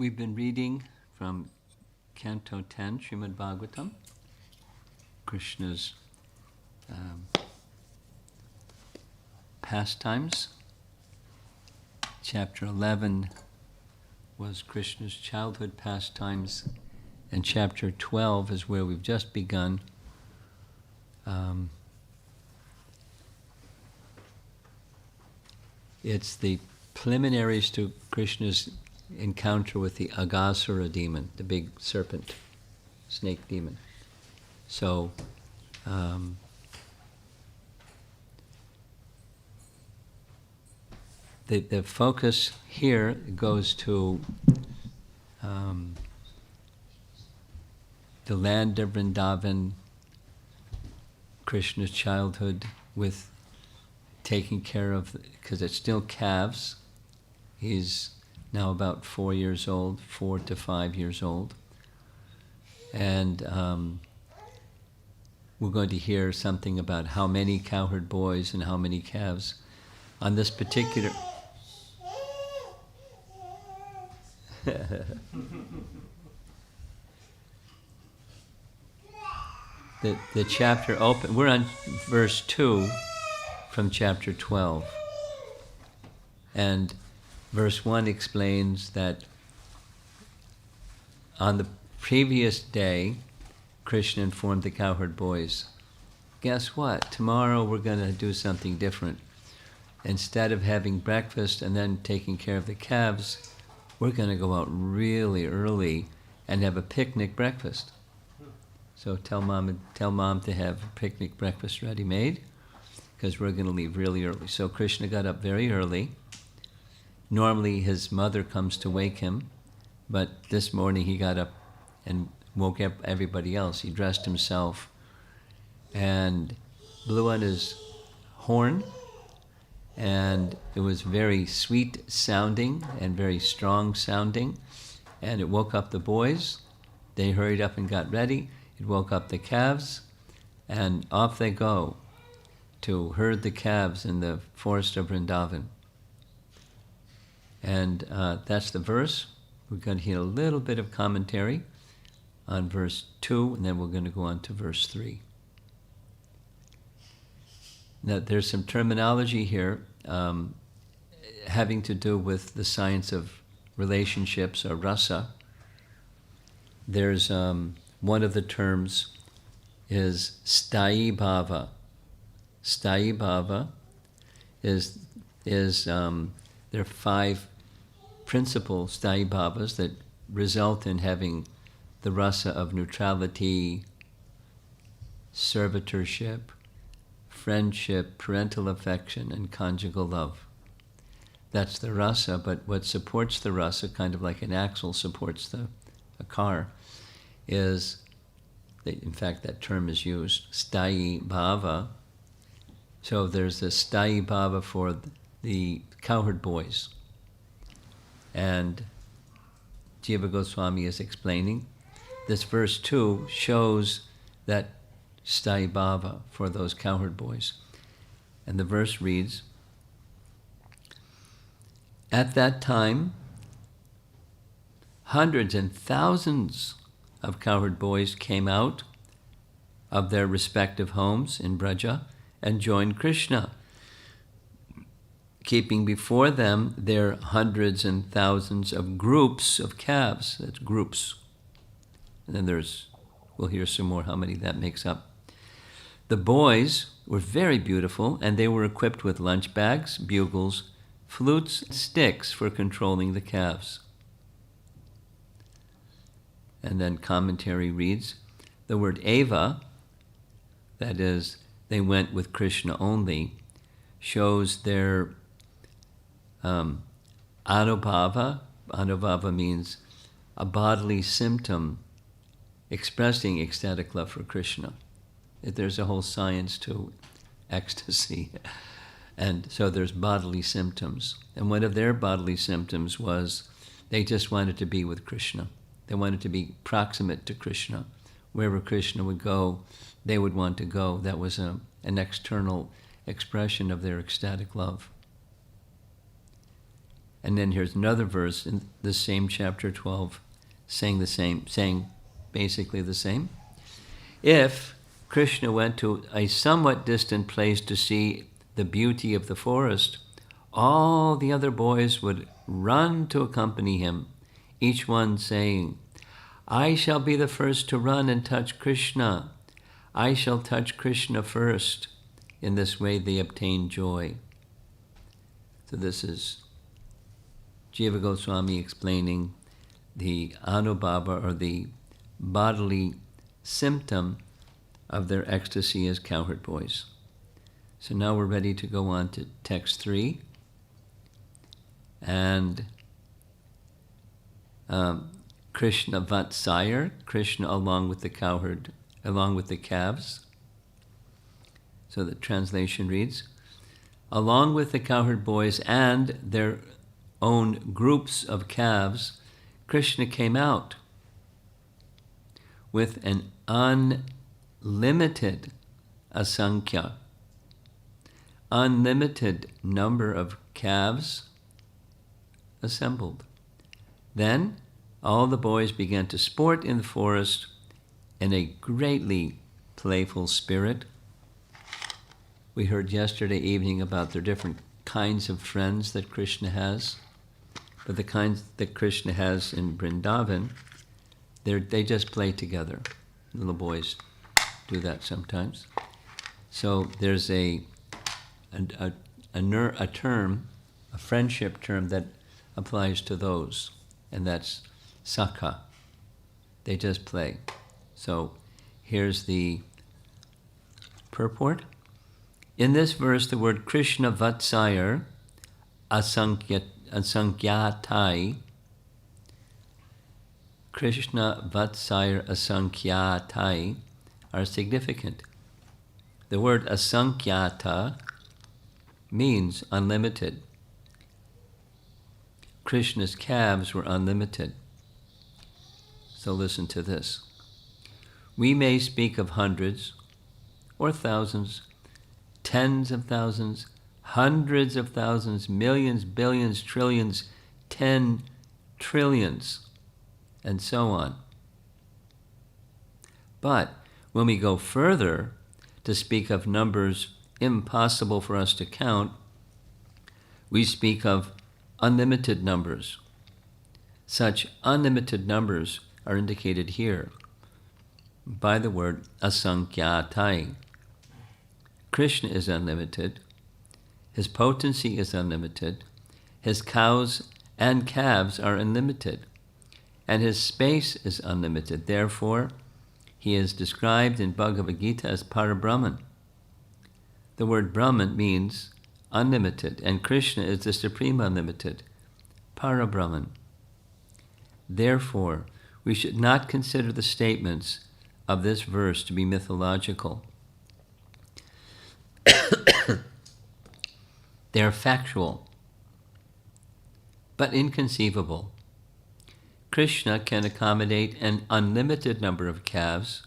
We've been reading from Canto 10, Srimad Bhagavatam, Krishna's pastimes. Chapter 11 was Krishna's childhood pastimes, and chapter 12 is where we've just begun. It's the preliminaries to Krishna's encounter with the Aghasura demon, the big serpent, snake demon. So, the focus here goes to the land of Vrindavan, Krishna's childhood with taking care of, because it's still calves. He's now about 4 years old, 4 to 5 years old. And we're going to hear something about how many cowherd boys and how many calves on this particular... the chapter open, we're on verse 2 from chapter 12. And verse 1 explains that on the previous day, Krishna informed the cowherd boys, guess what? Tomorrow we're going to do something different. Instead of having breakfast and then taking care of the calves, we're going to go out really early and have a picnic breakfast. So tell mom to have a picnic breakfast ready made, because we're going to leave really early. So Krishna got up very early. Normally his mother comes to wake him, but this morning he got up and woke up everybody else. He dressed himself and blew on his horn, and it was very sweet sounding and very strong sounding, and it woke up the boys. They hurried up and got ready. It woke up the calves, and off they go to herd the calves in the forest of Vrindavan. And that's the verse. We're going to hear a little bit of commentary on verse 2, and then we're going to go on to verse 3. Now, there's some terminology here having to do with the science of relationships, or rasa. There's one of the terms is sthayi bhava. Sthayi bhava is there are 5 principal sthayi bhavas that result in having the rasa of neutrality, servitorship, friendship, parental affection, and conjugal love. That's the rasa, but what supports the rasa, kind of like an axle supports a car, is, in fact, that term is used, sthayi bhava. So there's the sthayi bhava for the cowherd boys. And Jiva Goswami is explaining, this verse 2 shows that sthayi bhava for those cowherd boys. And the verse reads, at that time, hundreds and thousands of cowherd boys came out of their respective homes in Braja and joined Krishna, keeping before them their hundreds and thousands of groups of calves. That's groups. And then we'll hear some more how many that makes up. The boys were very beautiful, and they were equipped with lunch bags, bugles, flutes, and sticks for controlling the calves. And then commentary reads, the word eva, that is, they went with Krishna only, shows their anubhava. Anubhava means a bodily symptom expressing ecstatic love for Krishna. There's a whole science to ecstasy. And so there's bodily symptoms. And one of their bodily symptoms was they just wanted to be with Krishna. They wanted to be proximate to Krishna. Wherever Krishna would go, they would want to go. That was an external expression of their ecstatic love. And then here's another verse in the same chapter 12, saying basically the same. If Krishna went to a somewhat distant place to see the beauty of the forest, all the other boys would run to accompany him, each one saying, I shall be the first to run and touch Krishna. I shall touch Krishna first. In this way they obtain joy. So this is Jiva Goswami explaining the anubhava, or the bodily symptom of their ecstasy as Cowherd boys. So now we're ready to go on to text 3. And Krishna Vatsayar, Krishna along with the Cowherd, along with the calves. So the translation reads, along with the Cowherd boys and their own groups of calves, Krishna came out with an unlimited asankhya, unlimited number of calves assembled. Then all the boys began to sport in the forest in a greatly playful spirit. We heard yesterday evening about their different kinds of friends that Krishna has. But the kinds that Krishna has in Vrindavan, they just play together. Little boys do that sometimes. So there's a term, a friendship term that applies to those, and that's sakha. They just play. So here's the purport. In this verse, the word Krishna Vatsayar, asankyatai, Krishna Vatsayar asankyatai are significant. The word asankyata means unlimited. Krishna's calves were unlimited. So listen to this. We may speak of hundreds or thousands, tens of thousands, hundreds of thousands, millions, billions, trillions, 10 trillions, and so on. But when we go further to speak of numbers impossible for us to count, we speak of unlimited numbers. Such unlimited numbers are indicated here by the word asankyatai. Krishna is unlimited. His potency is unlimited. His cows and calves are unlimited. And his space is unlimited. Therefore, he is described in Bhagavad Gita as Parabrahman. The word Brahman means unlimited, and Krishna is the supreme unlimited, Parabrahman. Therefore, we should not consider the statements of this verse to be mythological. They are factual, but inconceivable. Krishna can accommodate an unlimited number of calves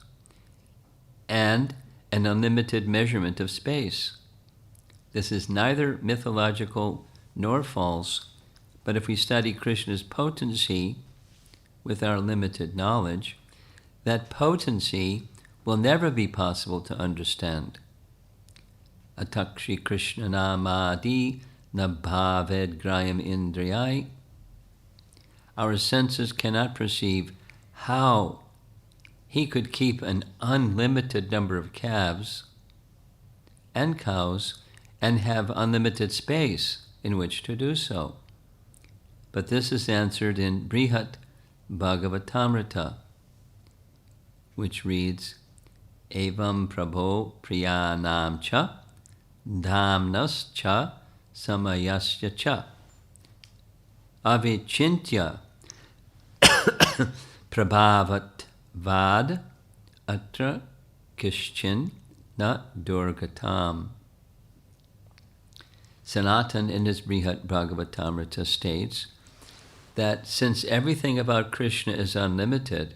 and an unlimited measurement of space. This is neither mythological nor false, but if we study Krishna's potency with our limited knowledge, that potency will never be possible to understand. Atakshi Krishna namadi nabhaved grayam indriyai. Our senses cannot perceive how he could keep an unlimited number of calves and cows and have unlimited space in which to do so. But this is answered in Brihat Bhagavatamrita, which reads, Evam Prabho Priyanam Cha Dhamnas Cha Samayasya Cha Avichintya Prabhavat Vad Atra Kishchin Na Durgatam. Sanatan in his Brihat Bhagavatamrita states that since everything about Krishna is unlimited,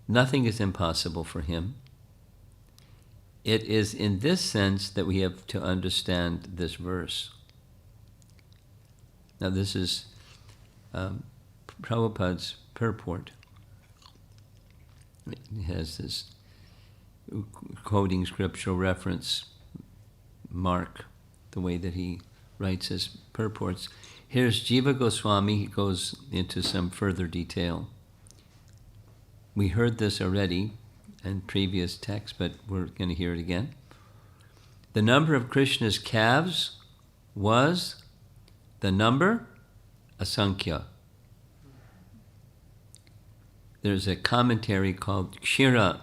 nothing is impossible for him. It is in this sense that we have to understand this verse. Now this is Prabhupada's purport. He has this quoting scriptural reference mark, the way that he writes his purports. Here's Jiva Goswami. He goes into some further detail. We heard this already in previous texts, but we're going to hear it again. The number of Krishna's calves was the number asankhya. There's a commentary called Kshira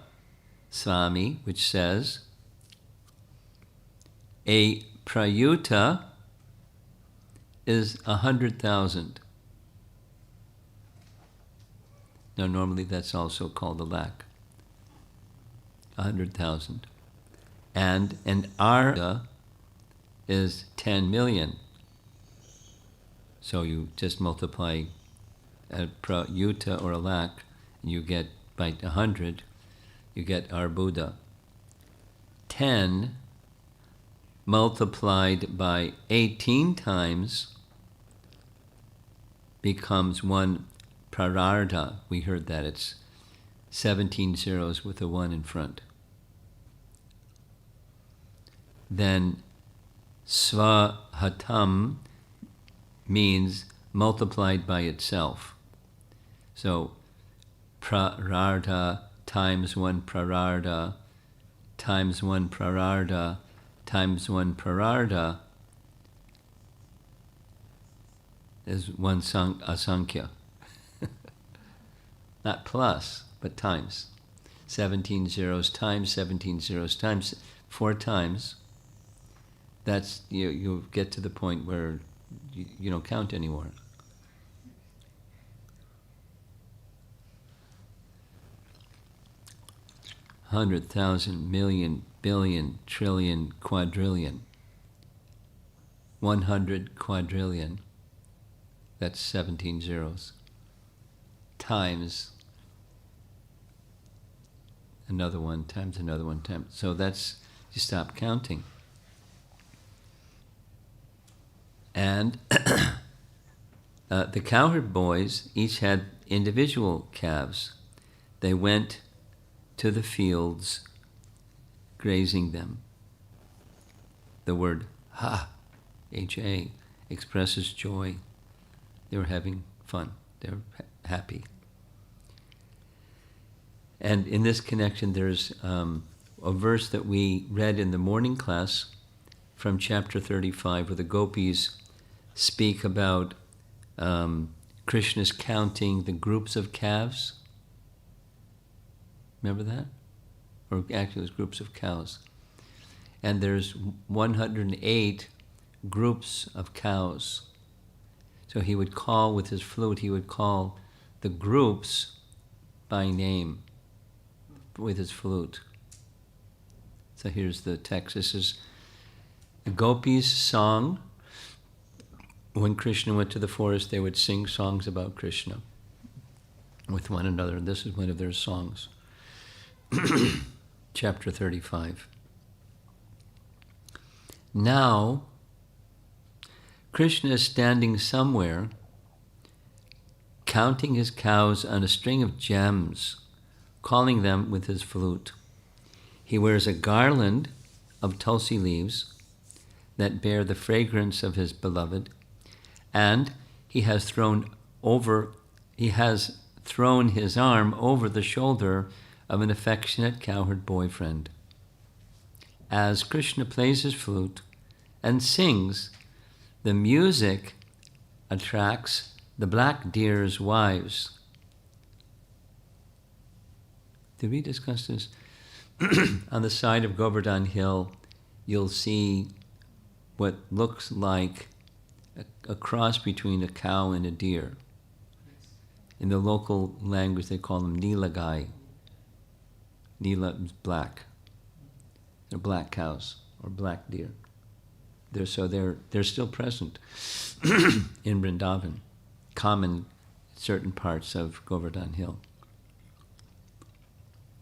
Swami, which says, a prayuta is 100,000. Now, normally that's also called a lakh. 100,000. And an arda is 10 million. So you just multiply a prayuta or a lakh, and you get by 100, you get arbuda. 10 multiplied by 18 times becomes 1 prarartha. We heard that. It's 17 zeros with a 1 in front. Then swahatam means multiplied by itself. So prarartha times 1 prarartha times 1 prarartha times 1 prarartha is 1 asankhya. Not plus, but times. 17 zeros times 17 zeros times 4 times. That's, you get to the point where you don't count anymore. Hundred thousand, million, billion, trillion, quadrillion. 100 quadrillion. That's 17 zeros. Times another one, times another one, times. So that's, you stop counting. And the Cowherd boys each had individual calves. They went to the fields, grazing them. The word ha, H-A, expresses joy. They were having fun. They were happy. And in this connection, there's a verse that we read in the morning class from chapter 35, where the gopis speak about Krishna's counting the groups of calves. Remember that? Or actually it was groups of cows. And there's 108 groups of cows. So he would call with his flute, he would call the groups by name with his flute. So here's the text. This is the gopis' song. When Krishna went to the forest, they would sing songs about Krishna with one another. And this is one of their songs. Chapter 35. Now, Krishna is standing somewhere, counting his cows on a string of gems, calling them with his flute. He wears a garland of tulsi leaves that bear the fragrance of his beloved, and he has thrown his arm over the shoulder of an affectionate cowherd boyfriend. As Krishna plays his flute and sings, the music attracts the black deer's wives. Did we discuss this? On the side of Govardhan Hill, you'll see what looks like a cross between a cow and a deer. In the local language, they call them Nilagai. Nila is black. They're black cows or black deer. They're still present in Vrindavan, common in certain parts of Govardhan Hill.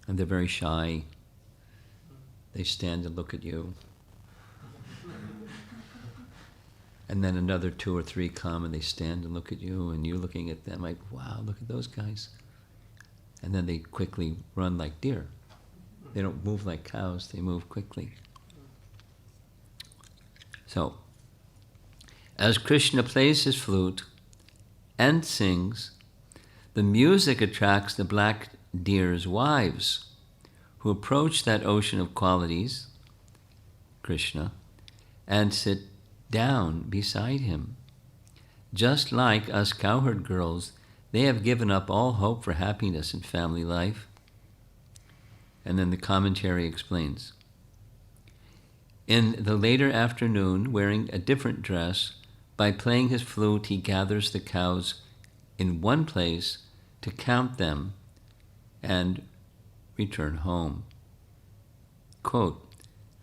And they're very shy. They stand and look at you. And then another 2 or 3 come and they stand and look at you, and you're looking at them like, wow, look at those guys. And then they quickly run like deer. They don't move like cows, they move quickly. So, as Krishna plays his flute and sings, the music attracts the black deer's wives, who approach that ocean of qualities, Krishna, and sit down beside him. Just like us Cowherd girls, they have given up all hope for happiness in family life. And then the commentary explains. In the later afternoon, wearing a different dress, by playing his flute, he gathers the cows in one place to count them and return home. Quote,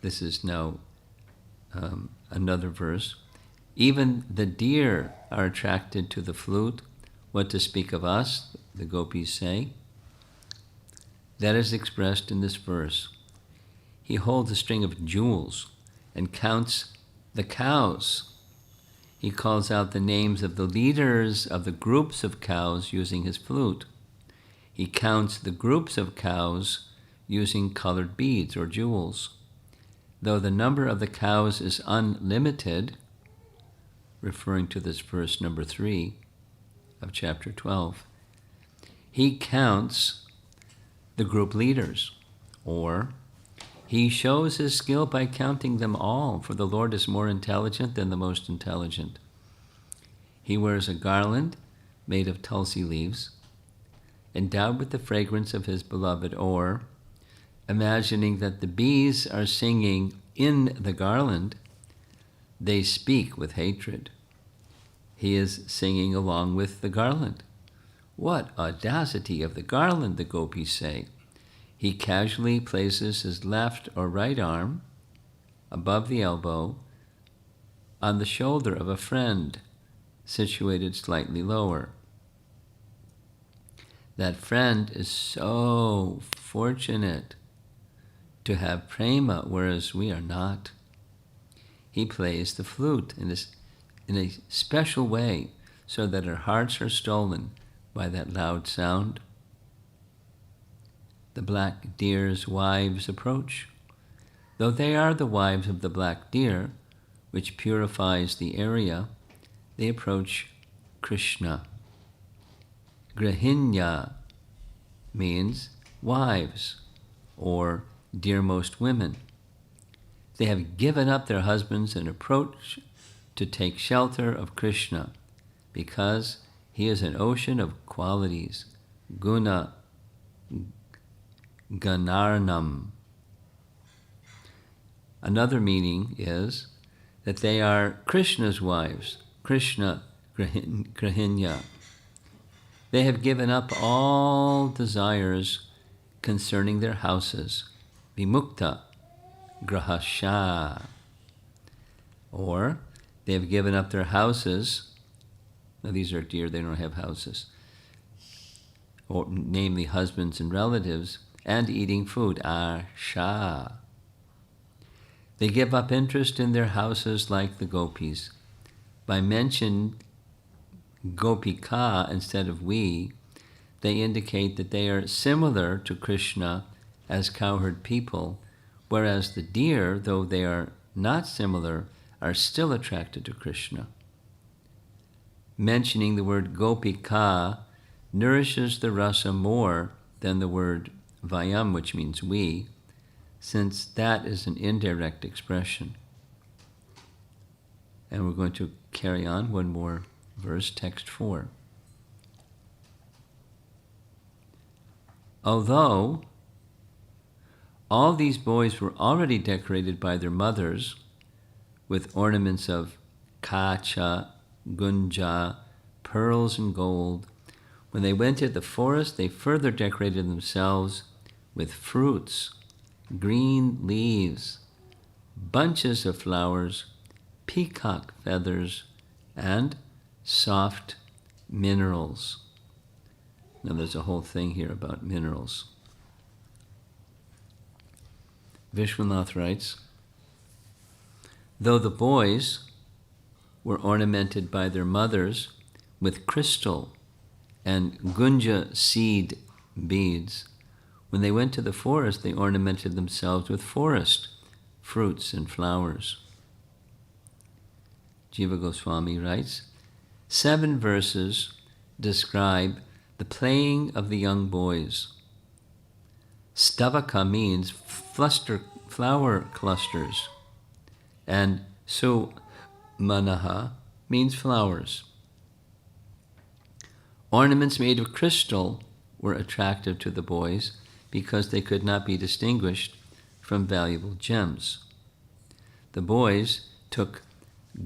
this is now another verse. Even the deer are attracted to the flute. What to speak of us, the gopis say. That is expressed in this verse. He holds a string of jewels and counts the cows. He calls out the names of the leaders of the groups of cows using his flute. He counts the groups of cows using colored beads or jewels. Though the number of the cows is unlimited, referring to this verse number 3 of chapter 12, he counts the group leaders, or he shows his skill by counting them all, for the Lord is more intelligent than the most intelligent. He wears a garland made of tulsi leaves, endowed with the fragrance of his beloved, or, imagining that the bees are singing in the garland, they speak with hatred. He is singing along with the garland. What audacity of the garland, the gopis say. He casually places his left or right arm above the elbow on the shoulder of a friend situated slightly lower. That friend is so fortunate to have prema, whereas we are not. He plays the flute in a special way so that our hearts are stolen by that loud sound. The black deer's wives approach. Though they are the wives of the black deer, which purifies the area, they approach Krishna. Grahinya means wives or dearmost women. They have given up their husbands and approach to take shelter of Krishna because he is an ocean of qualities, guna ganarnam. Another meaning is that they are Krishna's wives, Krishna Grahinya. They have given up all desires concerning their houses, vimukta grahasha. Or they have given up their houses. Now these are deer, they don't have houses. Or namely husbands and relatives, and eating food, asha. They give up interest in their houses like the gopis. By mentioning gopika instead of we, they indicate that they are similar to Krishna as cowherd people, whereas the deer, though they are not similar, are still attracted to Krishna. Mentioning the word gopika nourishes the rasa more than the word vayam, which means we, since that is an indirect expression. And we're going to carry on one more verse, text 4. Although all these boys were already decorated by their mothers with ornaments of kacha, gunja, pearls and gold, when they went to the forest, they further decorated themselves with fruits, green leaves, bunches of flowers, peacock feathers, and soft minerals. Now there's a whole thing here about minerals. Vishwanath writes, though the boys were ornamented by their mothers with crystal and gunja seed beads, when they went to the forest, they ornamented themselves with forest fruits and flowers. Jiva Goswami writes, 7 verses describe the playing of the young boys. Stavaka means flower clusters, and manaha means flowers. Ornaments made of crystal were attractive to the boys because they could not be distinguished from valuable gems. The boys took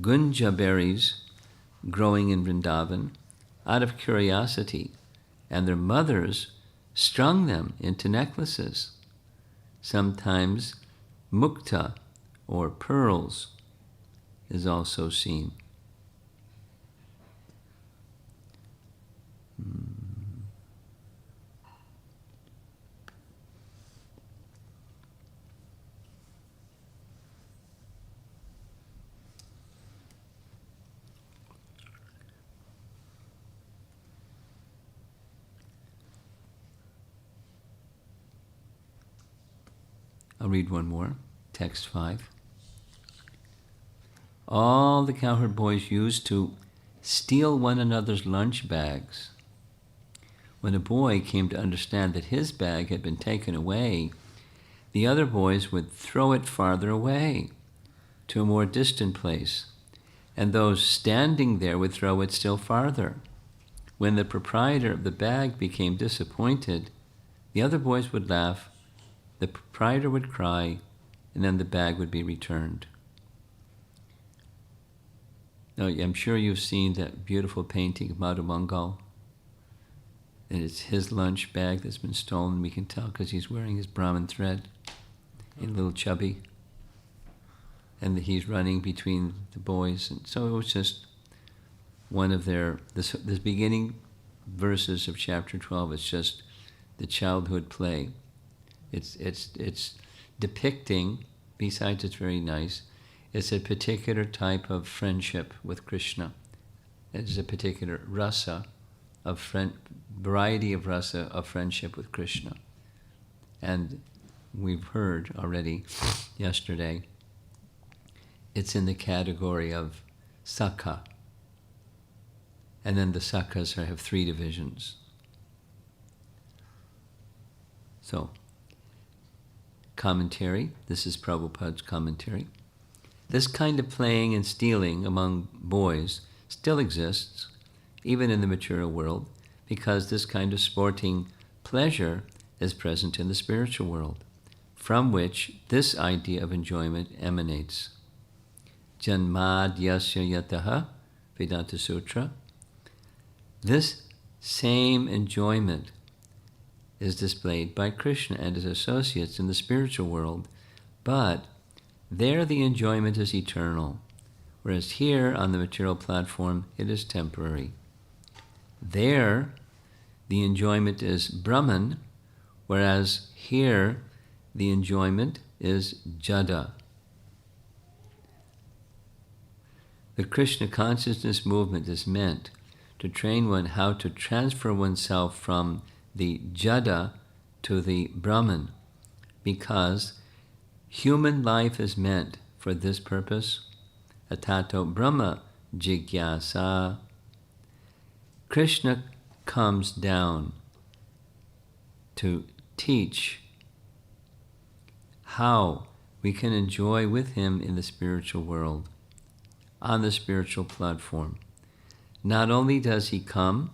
gunja berries growing in Vrindavan out of curiosity, and their mothers strung them into necklaces. Sometimes mukta, or pearls, is also seen. I'll read one more, text 5. All the Cowherd boys used to steal one another's lunch bags. When a boy came to understand that his bag had been taken away, the other boys would throw it farther away to a more distant place, and those standing there would throw it still farther. When the proprietor of the bag became disappointed, the other boys would laugh, the proprietor would cry, and then the bag would be returned. Now, I'm sure you've seen that beautiful painting of Madhumangal. And it's his lunch bag that's been stolen. We can tell because he's wearing his Brahmin thread, a little chubby. And he's running between the boys. And so it was just one of this beginning verses of chapter 12. It's just the childhood play. It's depicting, besides it's very nice, it's a particular type of friendship with Krishna. It's a particular rasa of variety of rasa of friendship with Krishna. And we've heard already yesterday, it's in the category of sakha. And then the sakhas have 3 divisions. So, commentary. This is Prabhupada's commentary. This kind of playing and stealing among boys still exists, even in the material world, because this kind of sporting pleasure is present in the spiritual world, from which this idea of enjoyment emanates. Janmad yasya yataha, Vedanta Sutra. This same enjoyment is displayed by Krishna and his associates in the spiritual world, but there the enjoyment is eternal, whereas here on the material platform it is temporary. There the enjoyment is Brahman, whereas here the enjoyment is Jada. The Krishna consciousness movement is meant to train one how to transfer oneself from the Jada to the Brahman, because human life is meant for this purpose. Atato Brahma Jigyasa. Krishna comes down to teach how we can enjoy with him in the spiritual world, on the spiritual platform. Not only does he come,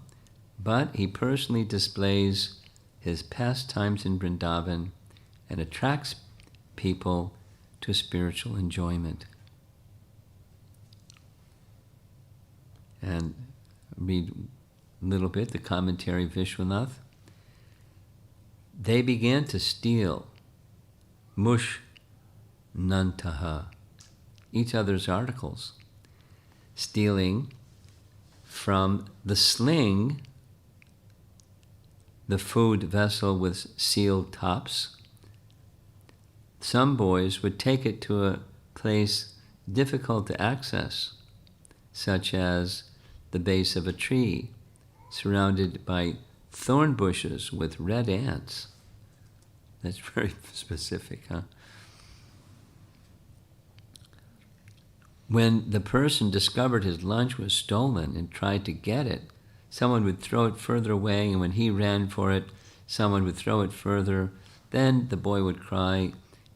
but he personally displays his pastimes in Vrindavan and attracts people to spiritual enjoyment. And read a little bit the commentary of Vishwanath. They began to steal mush nantaha, each other's articles, stealing from the sling, the food vessel with sealed tops. Some boys would take it to a place difficult to access, such as the base of a tree, surrounded by thorn bushes with red ants. That's very specific, huh? When the person discovered his lunch was stolen and tried to get it, someone would throw it further away, and when he ran for it, someone would throw it further. Then the boy would cry,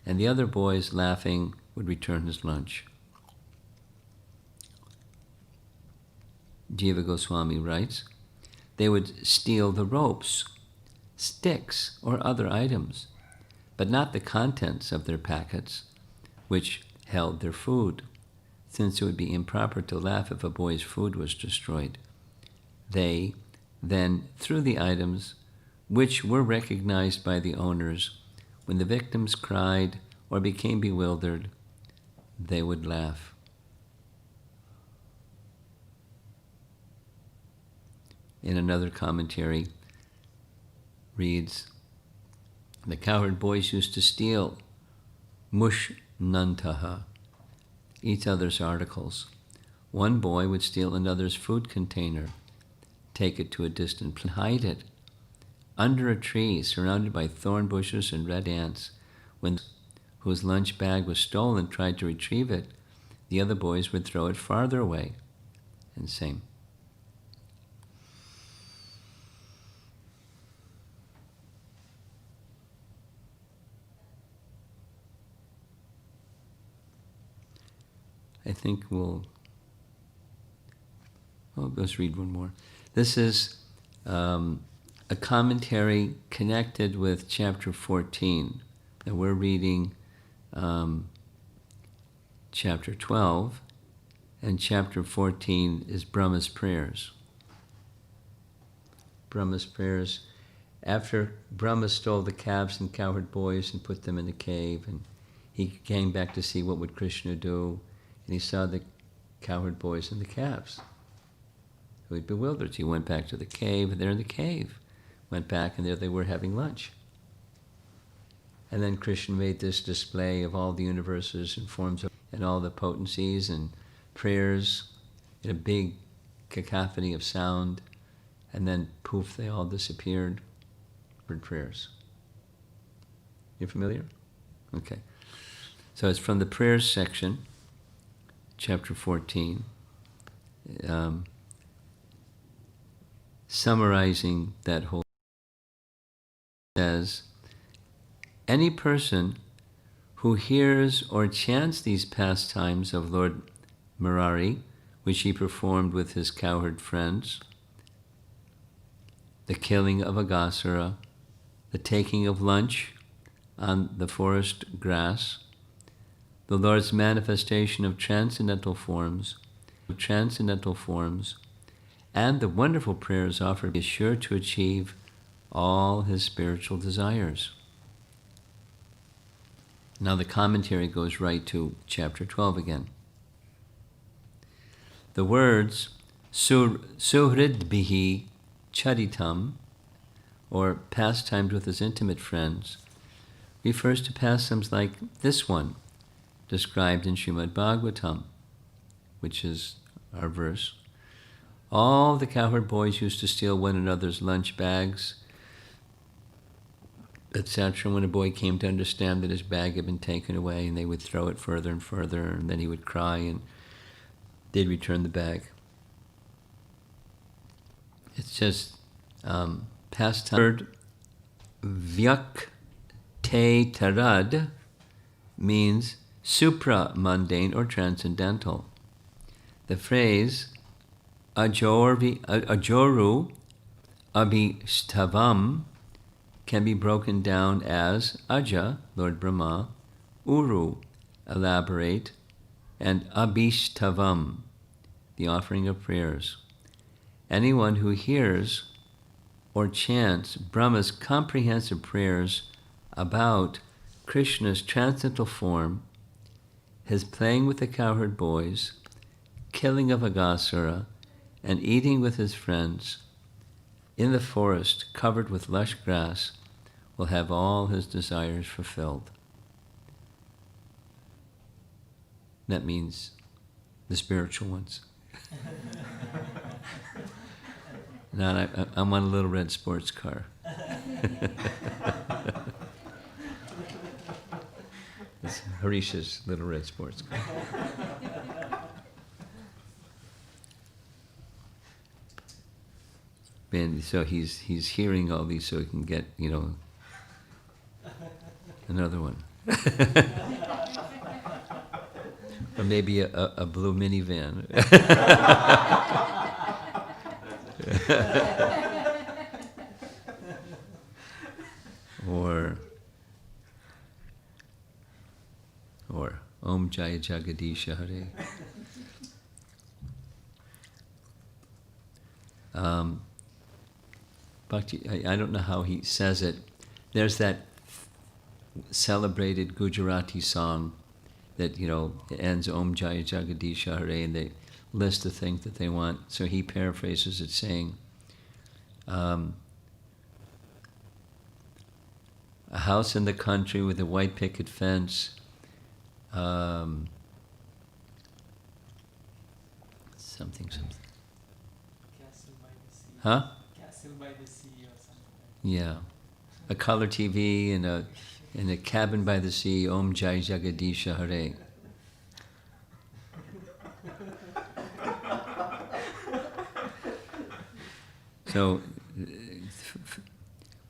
and the other boys, laughing, would return his lunch. Jiva Goswami writes, they would steal the ropes, sticks, or other items, but not the contents of their packets, which held their food, since it would be improper to laugh if a boy's food was destroyed. They then threw the items, which were recognized by the owners. When the victims cried or became bewildered, they would laugh. In another commentary, reads, the Cowherd boys used to steal mushnantaha, each other's articles. One boy would steal another's food container, take it to a distant place, hide it under a tree surrounded by thorn bushes and red ants. When whose lunch bag was stolen tried to retrieve it, the other boys would throw it farther away. And same. I think let's read one more. This is a commentary connected with chapter 14. Now we're reading chapter 12, and chapter 14 is Brahma's prayers. Brahma's prayers. After Brahma stole the calves and Cowherd boys and put them in the cave, and he came back to see what would Krishna do, and he saw the Cowherd boys and the calves. So he was bewildered. He went back to the cave, and they're in the cave. Went back, and there they were having lunch. And then Krishna made this display of all the universes and forms of, and all the potencies and prayers in a big cacophony of sound. And then poof, they all disappeared. Prayers. You familiar? Okay. So it's from the prayers section, chapter 14, summarizing that whole, says, any person who hears or chants these pastimes of Lord Murari, which he performed with his Cowherd friends, the killing of Aghasura, the taking of lunch on the forest grass, the Lord's manifestation of transcendental forms, and the wonderful prayers offered, is sure to achieve all his spiritual desires. Now the commentary goes right to chapter 12 again. The words suhridbihi charitam, or pastimes with his intimate friends, refers to pastimes like this one, described in Srimad Bhagavatam, which is our verse. All the Cowherd boys used to steal one another's lunch bags, etc. When a boy came to understand that his bag had been taken away, and they would throw it further and further, and then he would cry, and they'd return the bag. It's just pastime. Vyak te tarad means supra-mundane or transcendental. The phrase ajoru abhishtavam can be broken down as Aja, Lord Brahma, Uru, elaborate, and abhishtavam, the offering of prayers. Anyone who hears or chants Brahma's comprehensive prayers about Krishna's transcendental form, his playing with the Cowherd boys, killing of Aghasura, and eating with his friends in the forest covered with lush grass, will have all his desires fulfilled. That means the spiritual ones. Now I'm on a little red sports car. It's Harish's little red sports car. And so he's hearing all these so he can get, another one. Or maybe a blue minivan. or Om Jaya Jagadisha Hare. Bhakti, I don't know how he says it. There's that celebrated Gujarati song that, it ends Om Jaya Jagadisha Hare, and they list the things that they want. So he paraphrases it saying, a house in the country with a white picket fence, something. Castle by the sea. Huh? Castle by the sea or something. Yeah. A color TV and a cabin by the sea, Om Jai Jagadisha Hare. So,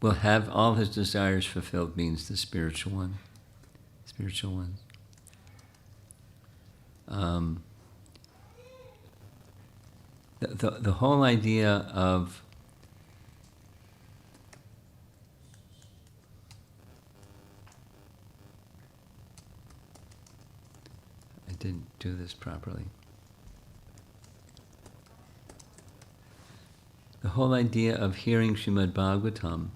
will have all his desires fulfilled means the spiritual one. Spiritual ones. The whole idea of I didn't do this properly. The whole idea of hearing Srimad Bhagavatam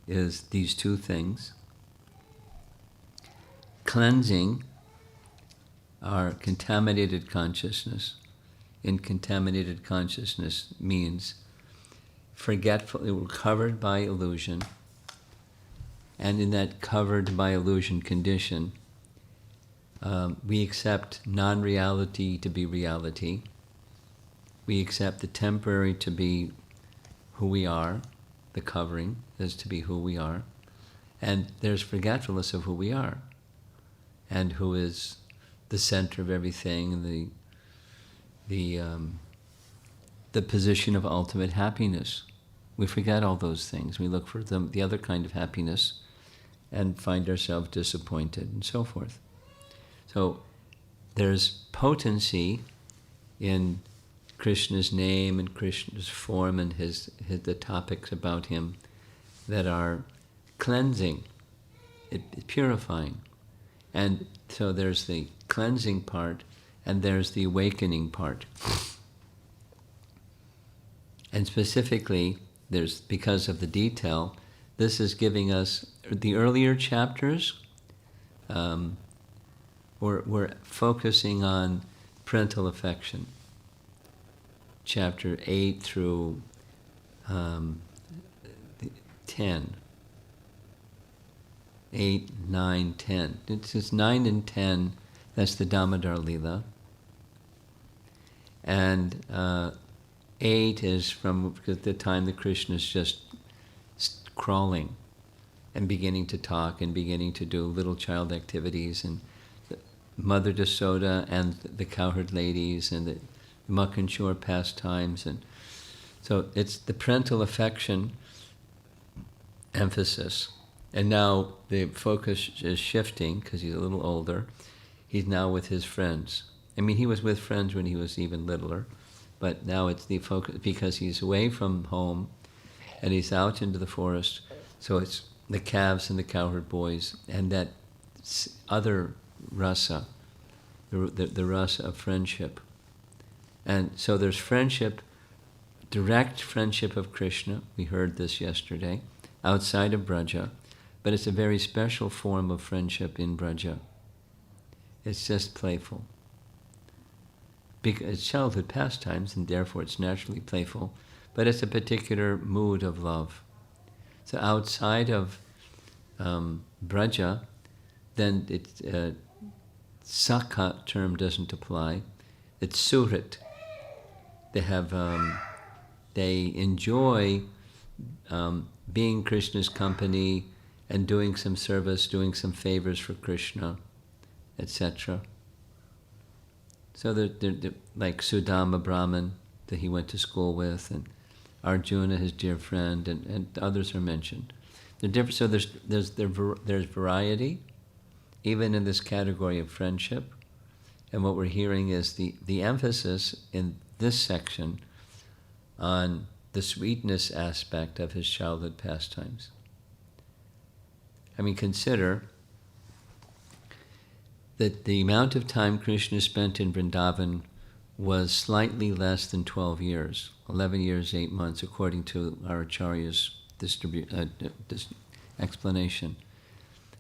is these two things. Cleansing our contaminated consciousness. In contaminated consciousness means forgetful, we're covered by illusion, and in that covered by illusion condition, we accept non-reality to be reality. We accept the temporary to be who we are, the covering is to be who we are, and there's forgetfulness of who we are, and who is the center of everything, and the position of ultimate happiness. We forget all those things. We look for the other kind of happiness and find ourselves disappointed and so forth. So there's potency in Krishna's name and Krishna's form and the topics about him that are cleansing, purifying. And so there's the cleansing part and there's the awakening part. And specifically, because of the detail, this is giving us the earlier chapters. We're focusing on parental affection. Chapter 8 through 10. 8, 9, 10. It's 9 and 10, that's the Damodar Lila. And 8 is from the time that Krishna is just crawling and beginning to talk and beginning to do little child activities, and Mother Dasoda and the Cowherd ladies and the Mukhan Shore pastimes. And so it's the parental affection emphasis. And now the focus is shifting because he's a little older. He's now with his friends. I mean, he was with friends when he was even littler, but now it's the focus because he's away from home and he's out into the forest. So it's the calves and the cowherd boys and that other rasa, the rasa of friendship. And so there's friendship, direct friendship of Krishna. We heard this yesterday, outside of Braja, but it's a very special form of friendship in Braja. It's just playful. Because it's childhood pastimes, and therefore it's naturally playful, but it's a particular mood of love. So outside of Braja, then it's Sakha term doesn't apply. It's Surit. They have, they enjoy being Krishna's company and doing some service, doing some favors for Krishna, etc. So they're like Sudama Brahman that he went to school with, and Arjuna, his dear friend, and others are mentioned. They're different. So there's variety, even in this category of friendship. And what we're hearing is the emphasis in this section on the sweetness aspect of his childhood pastimes. I mean, consider that the amount of time Krishna spent in Vrindavan was slightly less than 12 years, 11 years, 8 months, according to our Acharya's explanation.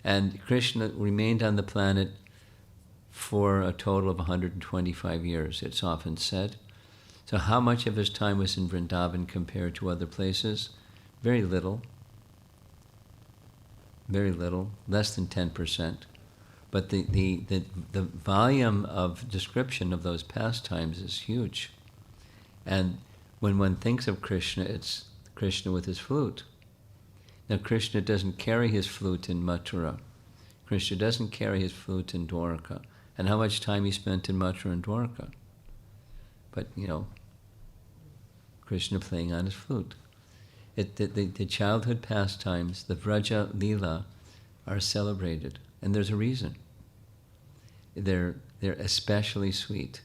And Krishna remained on the planet for a total of 125 years, it's often said. So how much of his time was in Vrindavan compared to other places? Very little. Very little, less than 10%. But the volume of description of those pastimes is huge. And when one thinks of Krishna, it's Krishna with his flute. Now, Krishna doesn't carry his flute in Mathura. Krishna doesn't carry his flute in Dwarka. And how much time he spent in Mathura and Dwarka. But, Krishna playing on his flute. The childhood pastimes, the Vraja Leela, are celebrated. And there's a reason. They're especially sweet.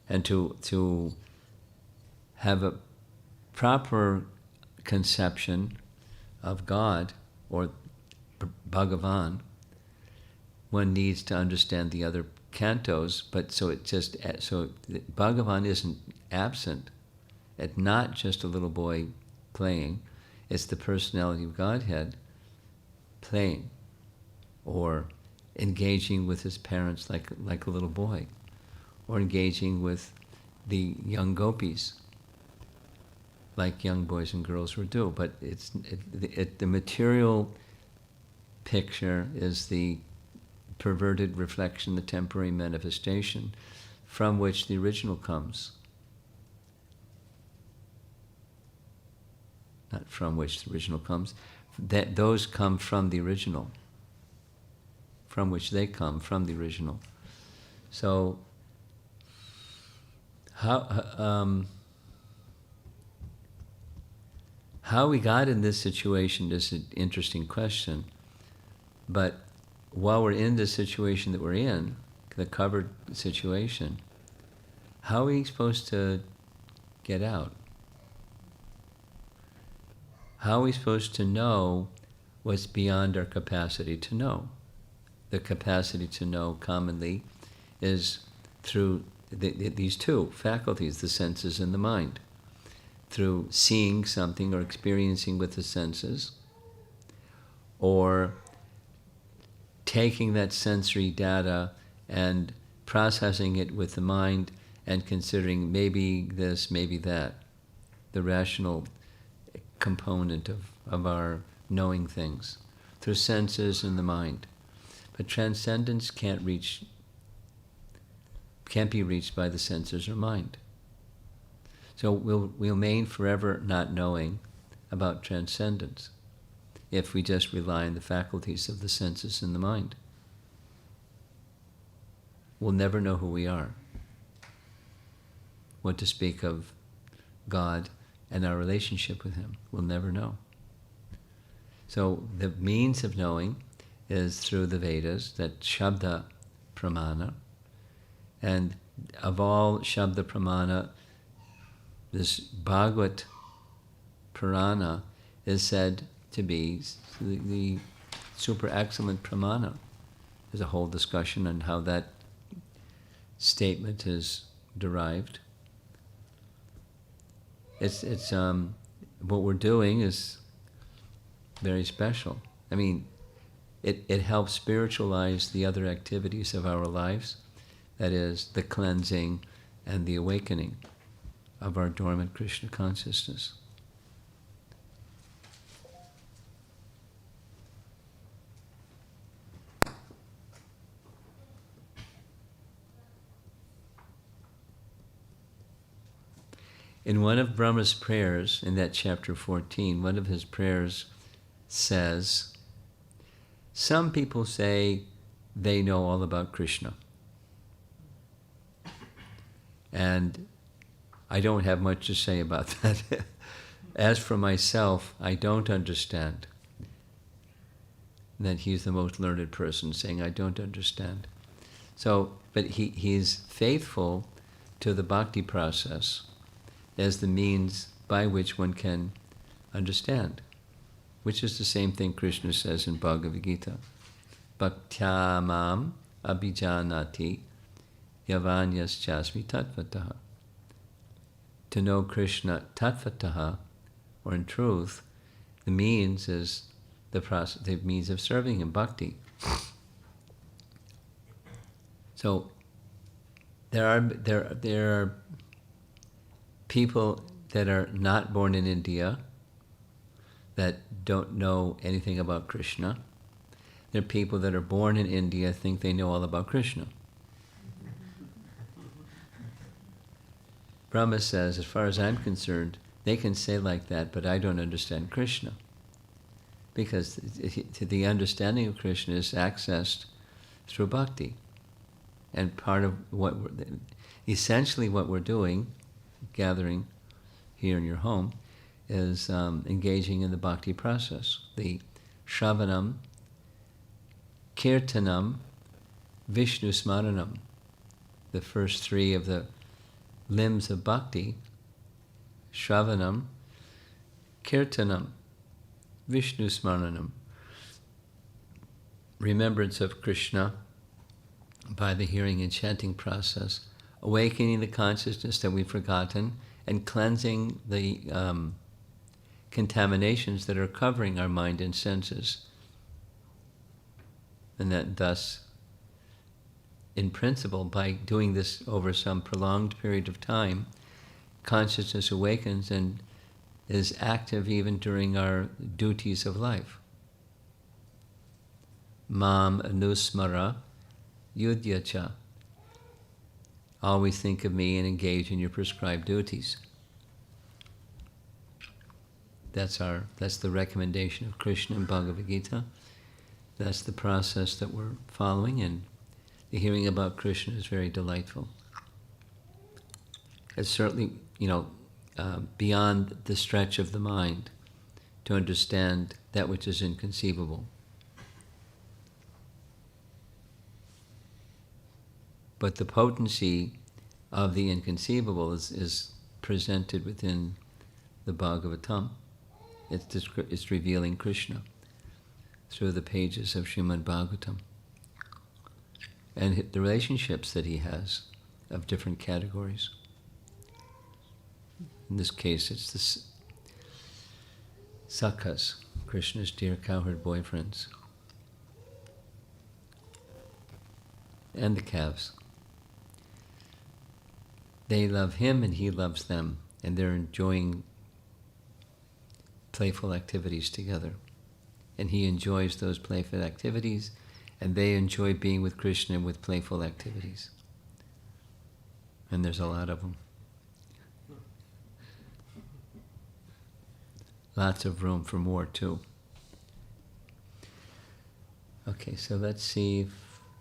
And to have a proper conception of God or Bhagavan, one needs to understand the other cantos, but so Bhagavan isn't absent. It's not just a little boy playing, it's the personality of Godhead playing or engaging with his parents like a little boy, or engaging with the young gopis like young boys and girls would do. But the material picture is the perverted reflection, the temporary manifestation from which the original comes. Not from which the original comes. Those come from the original. From which they come, from the original. So, how we got in this situation is an interesting question. But while we're in the situation that we're in, the covered situation, how are we supposed to get out? How are we supposed to know what's beyond our capacity to know? The capacity to know commonly is through these two faculties, the senses and the mind. Through seeing something or experiencing with the senses, or taking that sensory data and processing it with the mind and considering maybe this, maybe that, the rational component of our knowing things, through senses and the mind. But transcendence can't be reached by the senses or mind. So we'll remain forever not knowing about transcendence if we just rely on the faculties of the senses and the mind. We'll never know who we are. What to speak of God and our relationship with Him. We'll never know. So the means of knowing is through the Vedas, that Shabda Pramana. And of all Shabda Pramana, this Bhagavad Purana is said to be the super excellent Pramana. There's a whole discussion on how that statement is derived. It's what we're doing is very special. I mean, it helps spiritualize the other activities of our lives, that is, the cleansing and the awakening of our dormant Krishna consciousness. In one of Brahma's prayers, in that chapter 14, one of his prayers says, some people say they know all about Krishna. And I don't have much to say about that. As for myself, I don't understand. And then he's the most learned person saying, I don't understand. So, but he's faithful to the bhakti process as the means by which one can understand, which is the same thing Krishna says in Bhagavad Gita. Bhaktya mam abhijanati yavanyas chasmi tattvataha. To know Krishna tattvataha, or in truth, the means is the means of serving him, bhakti. So there are people that are not born in India that don't know anything about Krishna. There are people that are born in India think they know all about Krishna. Brahma says, as far as I'm concerned, they can say like that, but I don't understand Krishna. Because the understanding of Krishna is accessed through bhakti. And part of essentially what we're doing, gathering here in your home, is engaging in the bhakti process. The Shravanam, Kirtanam, Vishnu Smaranam, the first three of the limbs of bhakti, Shravanam, Kirtanam, Vishnu Smaranam, remembrance of Krishna by the hearing and chanting process, awakening the consciousness that we've forgotten, and cleansing the contaminations that are covering our mind and senses. And that thus, in principle, by doing this over some prolonged period of time, consciousness awakens and is active even during our duties of life. Mam anusmara yudhyacha. Always think of me and engage in your prescribed duties. That's the recommendation of Krishna in Bhagavad Gita. That's the process that we're following, and the hearing about Krishna is very delightful. It's certainly, beyond the stretch of the mind to understand that which is inconceivable. But the potency of the inconceivable is presented within the Bhagavatam. It's revealing Krishna through the pages of Srimad Bhagavatam. And the relationships that he has of different categories. In this case, it's the Sakhas, Krishna's dear cowherd boyfriends. And the calves. They love him and he loves them, and they're enjoying playful activities together. And he enjoys those playful activities, and they enjoy being with Krishna with playful activities. And there's a lot of them. Lots of room for more too. Okay, so let's see if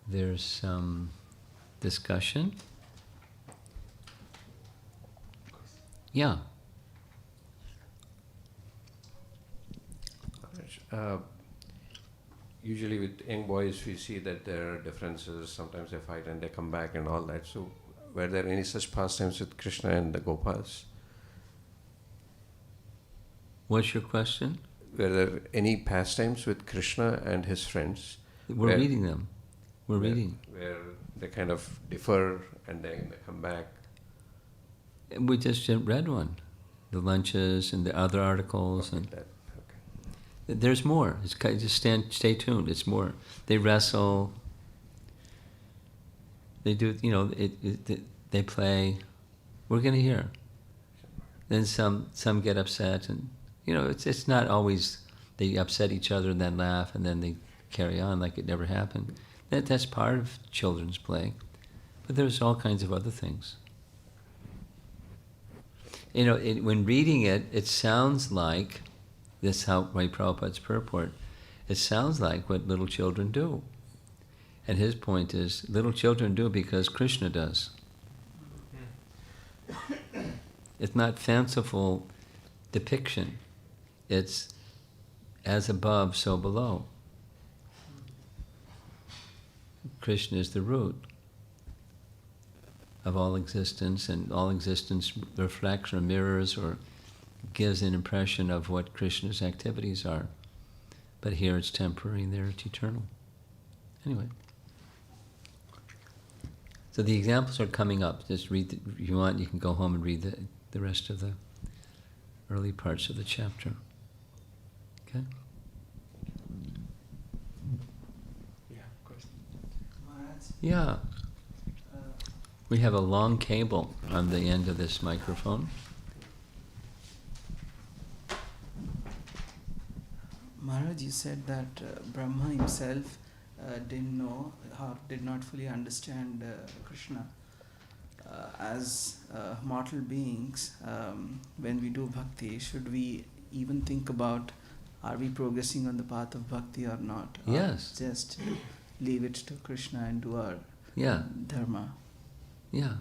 there's some discussion. Yeah. Usually with young boys we see that there are differences, sometimes they fight and they come back and all that. So were there any such pastimes with Krishna and the Gopals? What's your question? Were there any pastimes with Krishna and his friends? We're reading them. We're reading. Where they kind of differ and then they come back. We just read one. The lunches and the other articles. And Okay. there's more. Just stay tuned. It's more. They wrestle. They do, they play. We're going to hear. Then some get upset, and it's not always they upset each other and then laugh and then they carry on like it never happened. That's part of children's play, but there's all kinds of other things. When reading it, it sounds like this. How by Prabhupada's purport, it sounds like what little children do, and his point is little children do because Krishna does. It's not fanciful depiction. It's as above, so below. Krishna is the root of all existence, and all existence reflects or mirrors or gives an impression of what Krishna's activities are. But here it's temporary and there it's eternal. Anyway. So the examples are coming up. Just read, if you want, you can go home and read the rest of the early parts of the chapter. Okay? Yeah, question. Maharaj, Yeah. uh, We have a long cable on the end of this microphone. Maharaj, you said that Brahma himself didn't know or did not fully understand Krishna. As mortal beings, when we do bhakti, should we even think about, are we progressing on the path of bhakti or not? Or Yes. just leave it to Krishna and do our Yeah. dharma? Yeah.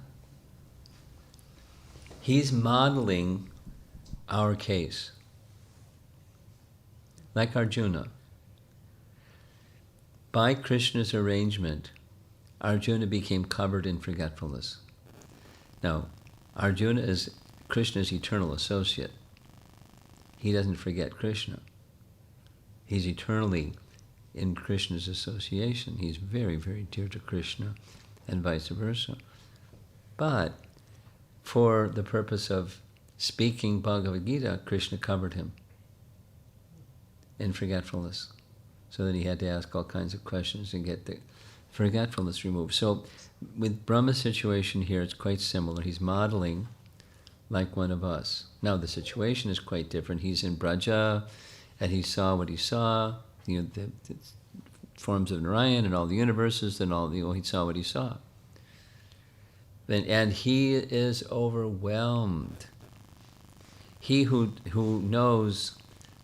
He's modeling our case. Like Arjuna. By Krishna's arrangement, Arjuna became covered in forgetfulness. Now, Arjuna is Krishna's eternal associate. He doesn't forget Krishna. He's eternally in Krishna's association. He's very, very dear to Krishna and vice versa. But for the purpose of speaking Bhagavad Gita, Krishna covered him in forgetfulness, so that he had to ask all kinds of questions and get the forgetfulness removed. So with Brahma's situation here, it's quite similar. He's modeling like one of us. Now the situation is quite different. He's in Braja, and he saw what he saw, the forms of Narayan and all the universes and all he saw what he saw. And he is overwhelmed. He who knows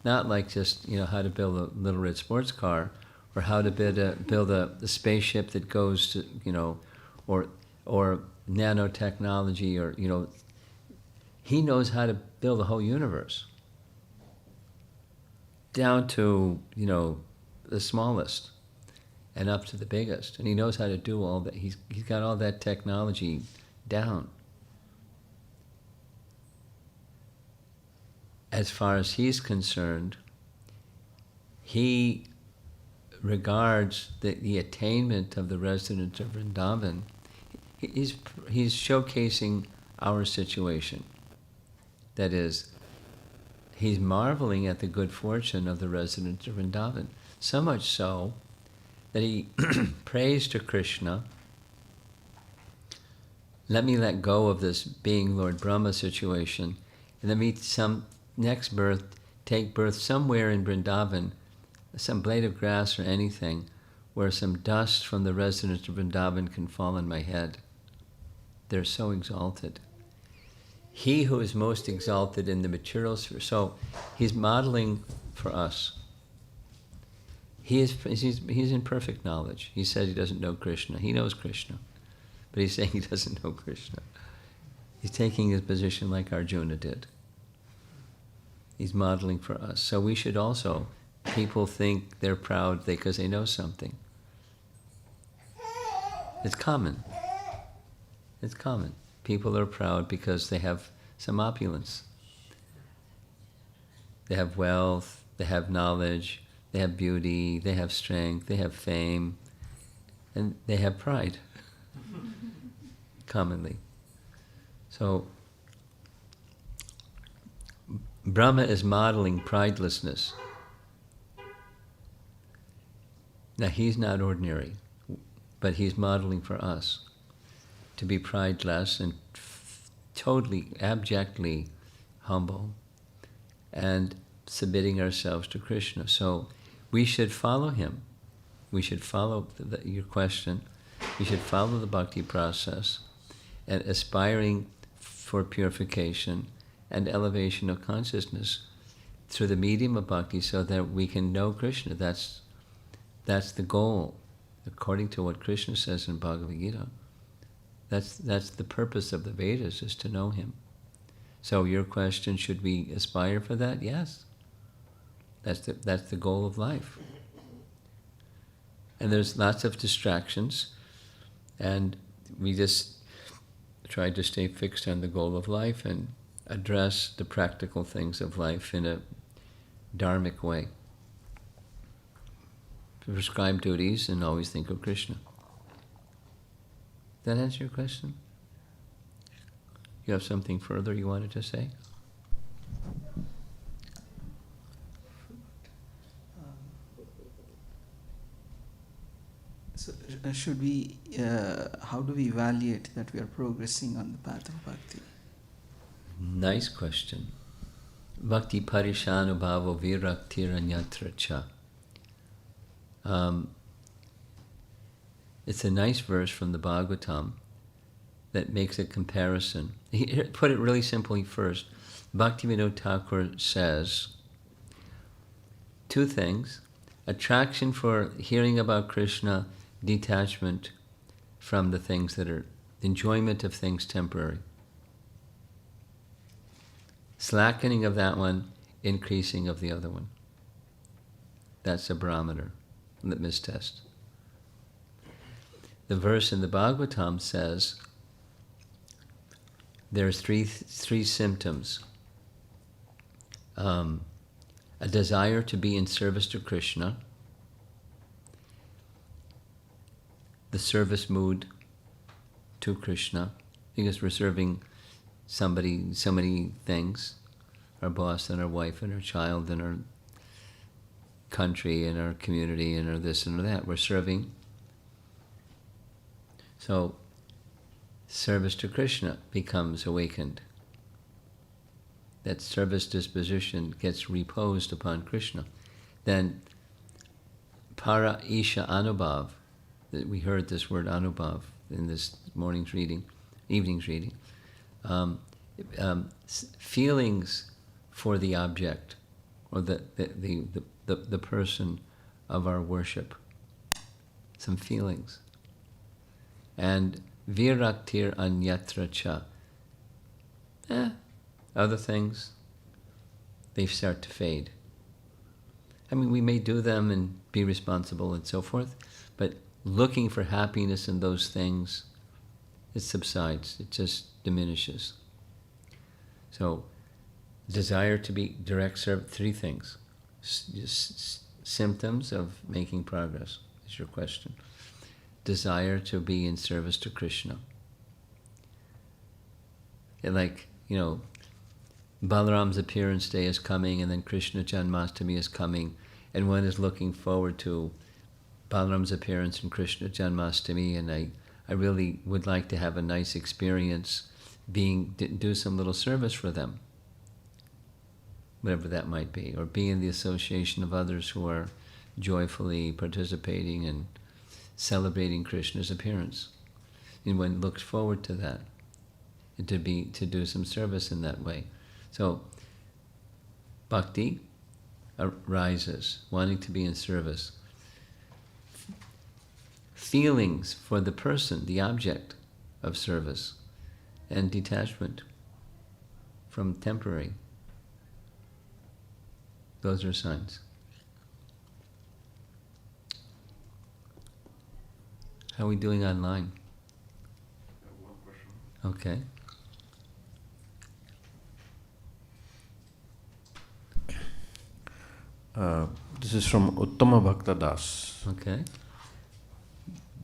not like just how to build a little red sports car, or how to build a spaceship that goes to or nanotechnology, or he knows how to build a whole universe down to the smallest and up to the biggest, and he knows how to do all that. He's got all that technology down. As far as he's concerned, he regards the attainment of the residents of Vrindavan. He's showcasing our situation. That is, he's marveling at the good fortune of the residents of Vrindavan. So much so that he prays to Krishna, let me let go of this being Lord Brahma situation, and let me next birth, take birth somewhere in Vrindavan, some blade of grass or anything, where some dust from the residents of Vrindavan can fall on my head. They're so exalted. He who is most exalted in the material sphere, so he's modeling for us. He's in perfect knowledge. He said he doesn't know Krishna. He knows Krishna, but he's saying he doesn't know Krishna. He's taking his position like Arjuna did. He's modeling for us. So we should also, people think they're proud because they know something. It's common. It's common. People are proud because they have some opulence. They have wealth, they have knowledge, they have beauty, they have strength, they have fame, and they have pride, commonly. So, Brahma is modeling pridelessness. Now, he's not ordinary, but he's modeling for us to be prideless and totally, abjectly humble and submitting ourselves to Krishna. So we should follow him. We should follow your question. We should follow the bhakti process and aspiring for purification and elevation of consciousness through the medium of bhakti, so that we can know Krishna. That's the goal, according to what Krishna says in Bhagavad Gita. That's the purpose of the Vedas, is to know him. So your question, should we aspire for that? Yes. That's the goal of life. And there's lots of distractions, and we just try to stay fixed on the goal of life and address the practical things of life in a dharmic way. Prescribe duties and always think of Krishna. That answer your question? You have something further you wanted to say? So, should we, how do we evaluate that we are progressing on the path of bhakti? Nice question. Bhakti parishanubhavo viraktiranyatra cha. It's a nice verse from the Bhagavatam that makes a comparison. He put it really simply first. Bhaktivinoda Thakur says two things: attraction for hearing about Krishna, detachment from the things that are, enjoyment of things temporary. Slackening of that one, increasing of the other one. That's a barometer, litmus test. The verse in the Bhagavatam says there's three symptoms. A desire to be in service to Krishna, the service mood to Krishna, because we're serving somebody, so many things, our boss and our wife and our child and our country and our community and our this and our that. We're serving. So service to Krishna becomes awakened. That service disposition gets reposed upon Krishna. Then para isha anubhav, we heard this word anubhav in this morning's reading, evening's reading. Feelings for the object or the person of our worship. Some feelings. And viraktir anyatra cha. Other things, they start to fade. I mean, we may do them and be responsible and so forth, but looking for happiness in those things, it subsides, it just diminishes. So, desire to be direct servant, three things. Symptoms of making progress, is your question. Desire to be in service to Krishna. Like, Balaram's appearance day is coming, and then Krishna Janmashtami is coming, and one is looking forward to Balaram's appearance and Krishna Janmashtami, and I really would like to have a nice experience, do some little service for them, whatever that might be, or be in the association of others who are joyfully participating and celebrating Krishna's appearance. And one looks forward to that, and to do some service in that way. So, bhakti arises, wanting to be in service. Feelings for the person, the object of service, and detachment from temporary. Those are signs. How are we doing online? One question. Okay. This is from Uttama Bhakta Das. Okay.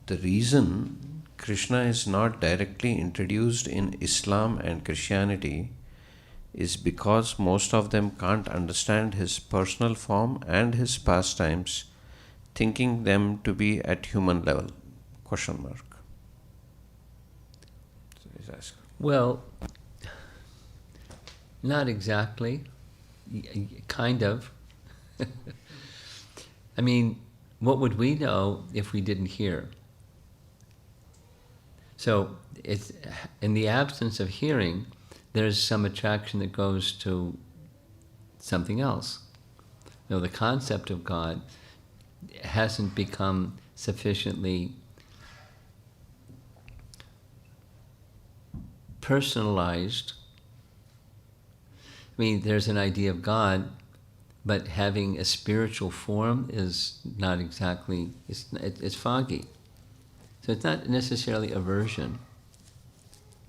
The reason Krishna is not directly introduced in Islam and Christianity is because most of them can't understand his personal form and his pastimes, thinking them to be at human level? Question mark. So he's asking. Well, not exactly. Kind of. I mean, what would we know if we didn't hear? So, it's in the absence of hearing, there's some attraction that goes to something else. The concept of God hasn't become sufficiently personalized. I mean, there's an idea of God, but having a spiritual form is not exactly, it's foggy. So it's not necessarily aversion.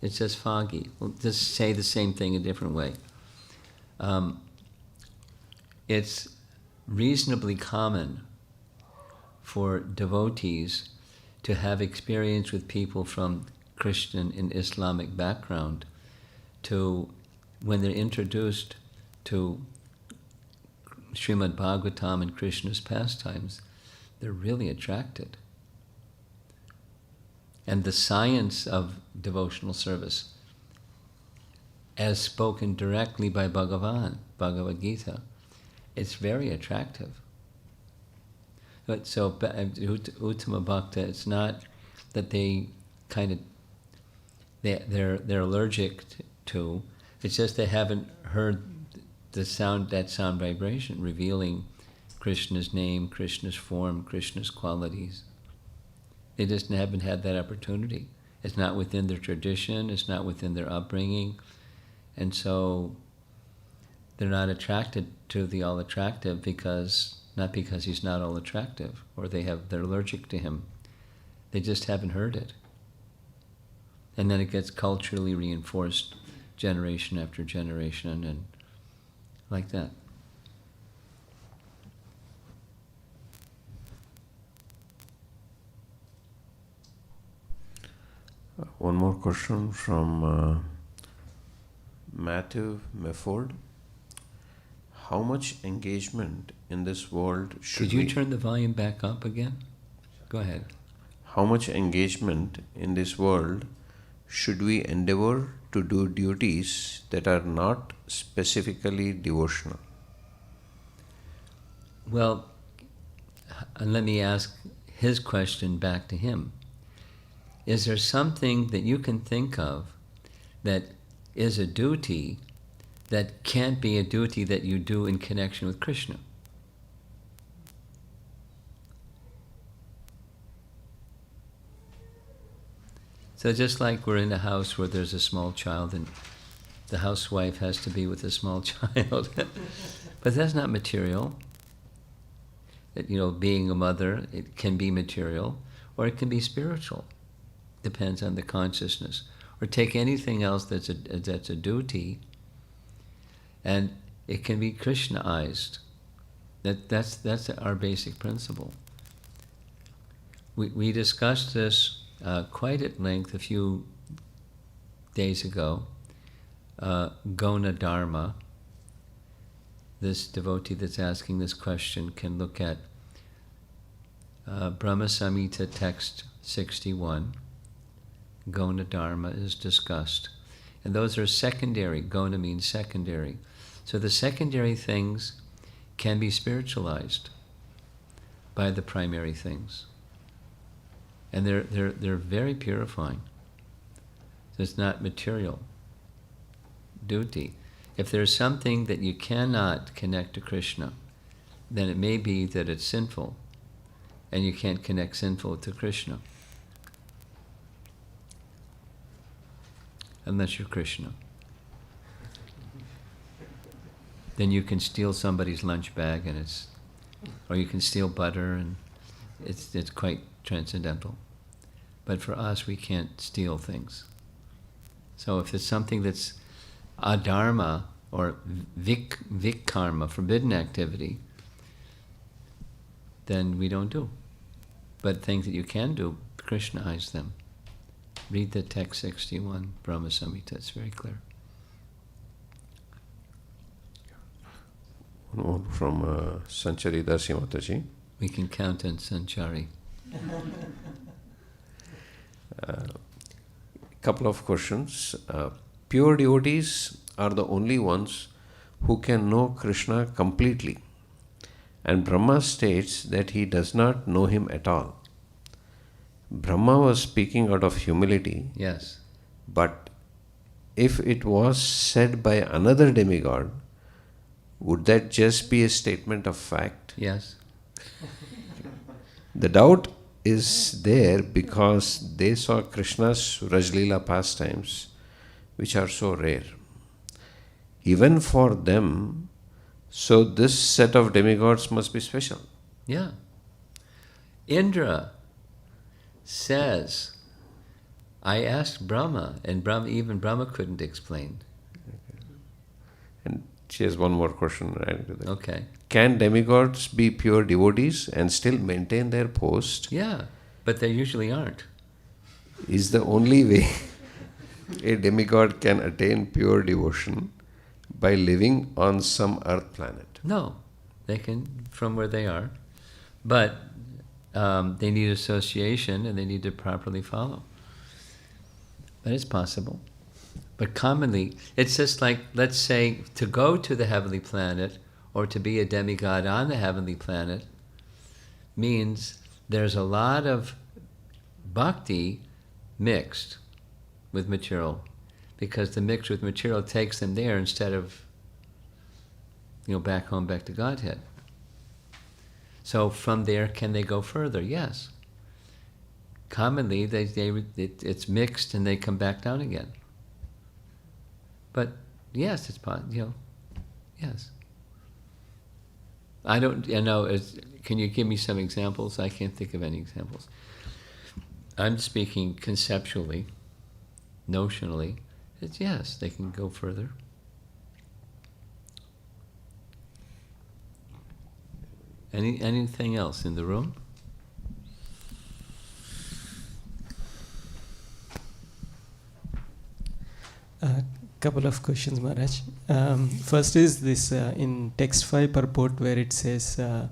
It's just foggy. We'll just say the same thing a different way. It's reasonably common for devotees to have experience with people from Christian and Islamic background, to when they're introduced to Srimad Bhagavatam and Krishna's pastimes, they're really attracted. And the science of devotional service, as spoken directly by Bhagavan, Bhagavad Gita, it's very attractive. But so, Uttama Bhakta, it's not that they kind of, they're allergic to, it's just they haven't heard the sound, that sound vibration revealing Krishna's name, Krishna's form, Krishna's qualities. They just haven't had that opportunity. It's not within their tradition, it's not within their upbringing, and so they're not attracted to the all-attractive not because he's not all-attractive, or they're allergic to him. They just haven't heard it. And then it gets culturally reinforced generation after generation, and like that. One more question from Matthew Mefford. How much engagement in this world should Could you turn the volume back up again? Go ahead. How much engagement in this world should we endeavor to do duties that are not specifically devotional? Well, and let me ask his question back to him. Is there something that you can think of that is a duty that can't be a duty that you do in connection with Krishna? So just like we're in a house where there's a small child and the housewife has to be with a small child, but that's not material. Being a mother, it can be material or it can be spiritual. Depends on the consciousness. Or take anything else that's a duty, and it can be Krishnaized. That's our basic principle. We discussed this quite at length a few days ago. Gona Dharma, this devotee that's asking this question, can look at Brahma Samhita text 61. Gona Dharma is discussed. And those are secondary. Gona means secondary. So the secondary things can be spiritualized by the primary things. And they're very purifying. So it's not material duty. If there's something that you cannot connect to Krishna, then it may be that it's sinful, and you can't connect sinful to Krishna. Unless you're Krishna. Then you can steal somebody's lunch bag or you can steal butter, and it's quite transcendental. But for us, we can't steal things. So if it's something that's adharma or vikarma, forbidden activity, then we don't do. But things that you can do, Krishnaize them. Read the text 61, Brahma Samhita, it's very clear. One from Sanchari Dasi Mataji. We can count on Sanchari. Couple of questions. Pure devotees are the only ones who can know Krishna completely. And Brahma states that he does not know him at all. Brahma was speaking out of humility. Yes. But if it was said by another demigod, would that just be a statement of fact? Yes. The doubt is there because they saw Krishna's Rajlila pastimes, which are so rare. Even for them, so this set of demigods must be special. Yeah. Indra says I asked Brahma, and even Brahma couldn't explain. And she has one more question added to that. Okay. Can demigods be pure devotees and still maintain their post? Yeah, but they usually aren't. Is the only way a demigod can attain pure devotion by living on some earth planet? No, they can from where they are, but they need association and they need to properly follow. But it's possible. But commonly, it's just like, let's say, to go to the heavenly planet or to be a demigod on the heavenly planet means there's a lot of bhakti mixed with material, because the mix with material takes them there instead of, back home, back to Godhead. So from there, can they go further? Yes. Commonly, it's mixed and they come back down again. But yes, it's possible. Yes. I don't. Can you give me some examples? I can't think of any examples. I'm speaking conceptually, notionally. It's yes, they can go further. Anything else in the room? Couple of questions, Maharaj. First is this in text 5 purport where it says the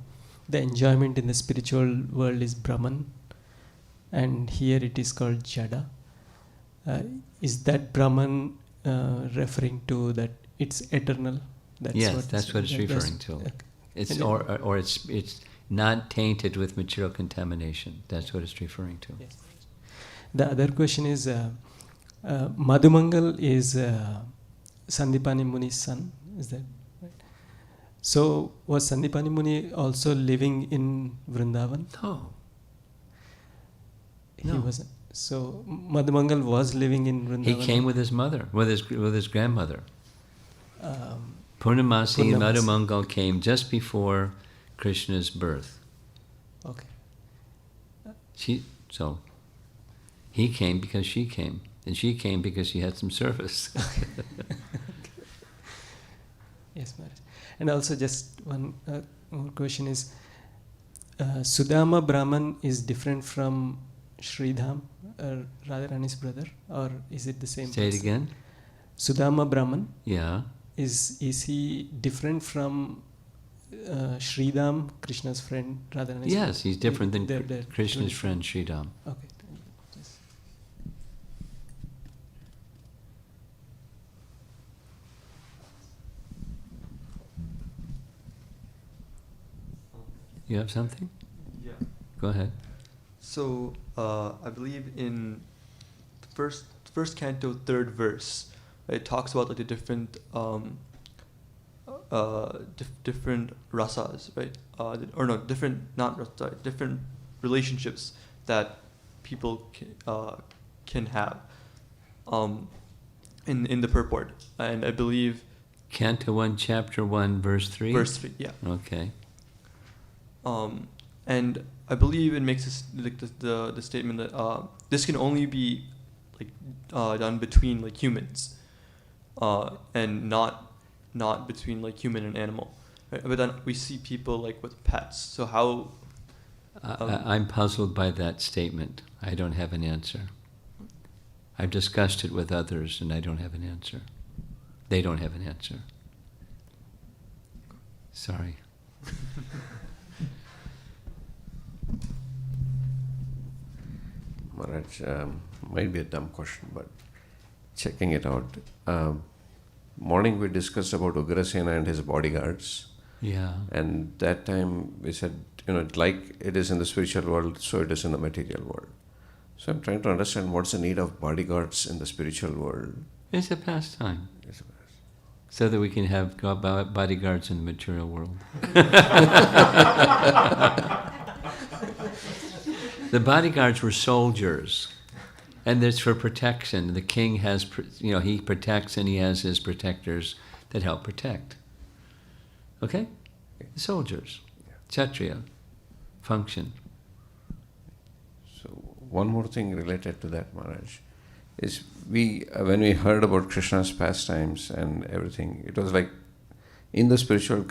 enjoyment in the spiritual world is Brahman, and here it is called Jada. Is that Brahman referring to that it's eternal? Yes, that's what it's referring to. Okay. It's or it's not tainted with material contamination. That's what it's referring to. Yes. The other question is. Madhumangal is Sandipani Muni's son, is that right? So was Sandipani Muni also living in Vrindavan? No. He wasn't. So Madhumangal was living in Vrindavan. He came with his mother, with his grandmother. Purnamasi and Madhumangal came just before Krishna's birth. Okay. So he came because she came. And she came because she had some service. Yes, Maharaj. And also just one more question is, Sudama Brahman is different from Sridham, Radharani's brother, or is it the same Say it person? again? Sudama Brahman, Yeah. is he different from Sridham, Krishna's friend, Radharani's brother? Yes, he's different than They're Krishna's twins. friend Sridham. Okay. Yes. You have something? Yeah. Go ahead. So I believe in the first canto, third verse, it talks about like the different different rasas, right? Different relationships that people can have in the purport, and I believe Canto 1, Chapter 1, Verse 3? verse 3, yeah. Okay. And I believe it makes this, like the statement that this can only be like done between like humans, and not between like human and animal. Right? But then we see people like with pets. So how? I'm puzzled by that statement. I don't have an answer. I've discussed it with others and I don't have an answer. They don't have an answer. Sorry. Maharaj, might be a dumb question, but checking it out. Morning we discussed about Ugrasena and his bodyguards. Yeah. And that time we said, like it is in the spiritual world, so it is in the material world. So I'm trying to understand what's the need of bodyguards in the spiritual world. It's a pastime. So that we can have bodyguards in the material world. The bodyguards were soldiers, and it's for protection. The king has, he protects, and he has his protectors that help protect. Okay? Soldiers. Kshatriya. Function. So one more thing related to that, Maharaj. is when we heard about Krishna's pastimes and everything, it was like in the spiritual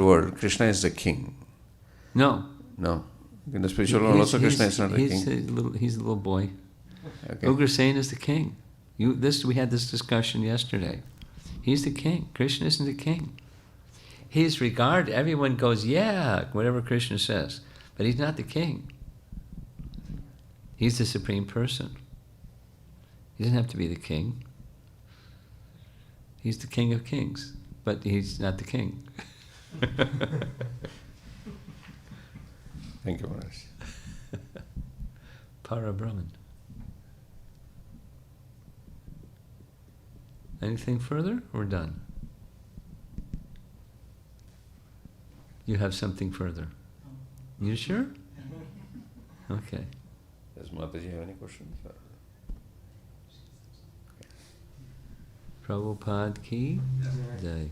world, Krishna is the king. No. No. In the spiritual world also Krishna is not the king. He's a little boy. Okay. Ugrasen is the king. We had this discussion yesterday. He's the king. Krishna isn't the king. He's regarded, everyone goes, yeah, whatever Krishna says. But he's not the king. He's the supreme person. He doesn't have to be the king. He's the king of kings, but he's not the king. Thank you, Maharaj. Para-Brahman. Anything further? We're done. You have something further? You sure? Okay. Does Mataji have any questions? Prabhupada ki jai.